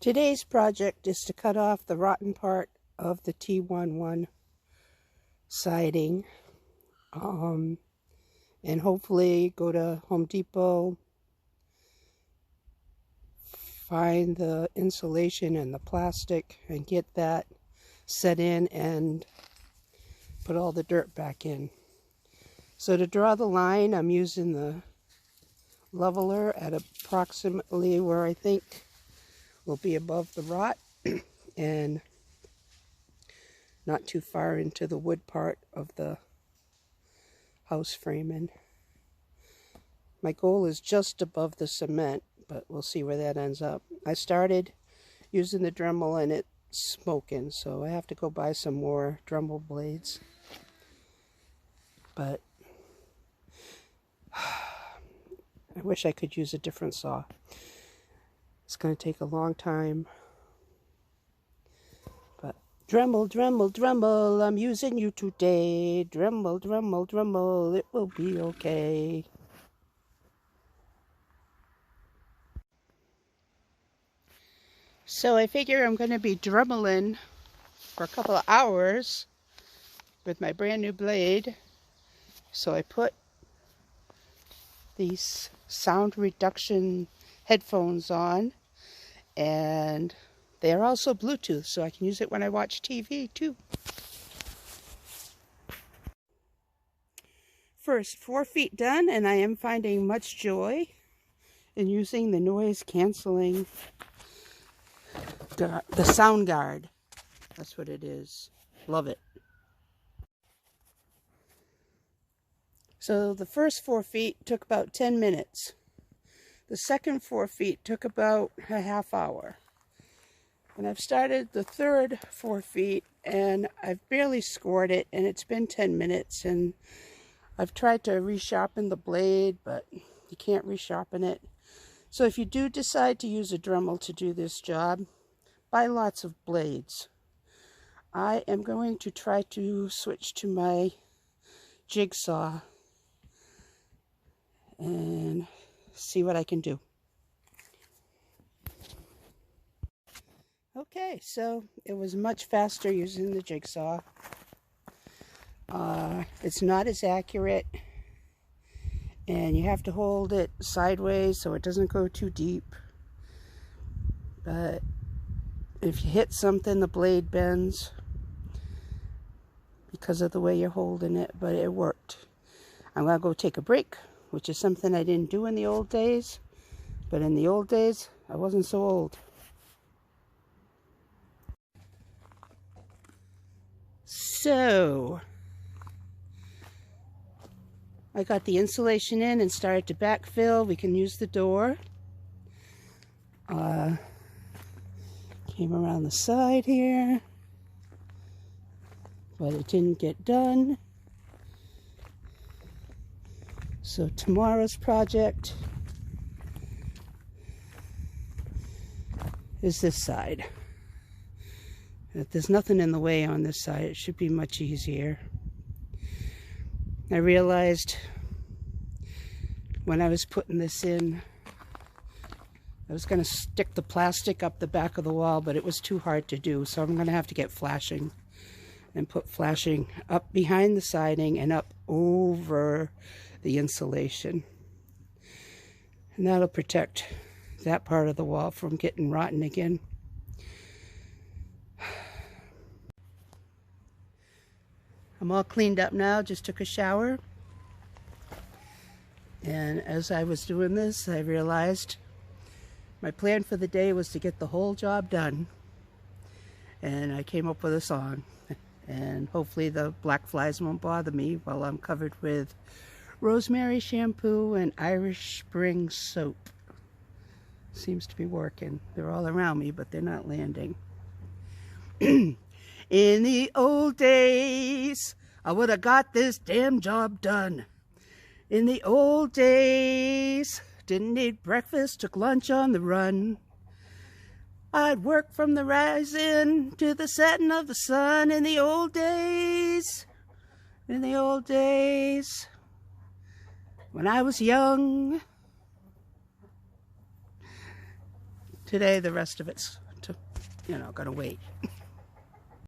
Today's project is to cut off the rotten part of the T11 siding and hopefully go to Home Depot, find the insulation and the plastic and get that set in and put all the dirt back in. So to draw the line, I'm using the leveler at approximately where I think will be above the rot and not too far into the wood part of the house framing. My goal is just above the cement, but we'll see where that ends up. I started using the Dremel and it's smoking, so I have to go buy some more Dremel blades. But I wish I could use a different saw. It's going to take a long time. But Dremel, Dremel, Dremel, I'm using you today. Dremel, Dremel, Dremel, it will be okay. So I figure I'm going to be dremeling for a couple of hours with my brand new blade. So I put these sound reduction headphones on, and they are also Bluetooth, so I can use it when I watch TV too. First 4 feet done, and I am finding much joy in using the noise canceling, the sound guard. That's what it is. Love it. So the first 4 feet took about 10 minutes. The second 4 feet took about a half hour. And I've started the third 4 feet and I've barely scored it, and it's been 10 minutes, and I've tried to resharpen the blade, but you can't resharpen it. So if you do decide to use a Dremel to do this job, buy lots of blades. I am going to try to switch to my jigsaw and see what I can do. Okay, so it was much faster using the jigsaw. It's not as accurate, and you have to hold it sideways so it doesn't go too deep. But if you hit something, the blade bends because of the way you're holding it, but it worked. I'm going to go take a break, which is something I didn't do in the old days. But in the old days, I wasn't so old. So, I got the insulation in and started to backfill. We can use the door. Came around the side here, but it didn't get done. So tomorrow's project is this side. If there's nothing in the way on this side, it should be much easier. I realized when I was putting this in, I was going to stick the plastic up the back of the wall, but it was too hard to do, so I'm going to have to get flashing and put flashing up behind the siding and up over the insulation. And that'll protect that part of the wall from getting rotten again. I'm all cleaned up now, just took a shower. And as I was doing this, I realized my plan for the day was to get the whole job done. And I came up with a song. And hopefully the black flies won't bother me while I'm covered with rosemary shampoo and Irish Spring soap. Seems to be working. They're all around me, but they're not landing. In the old days, I would have got this damn job done. In the old days, didn't eat breakfast, took lunch on the run. I'd work from the rising to the setting of the sun. In the old days, in the old days, when I was young. Today, the rest of it's you know, gonna wait.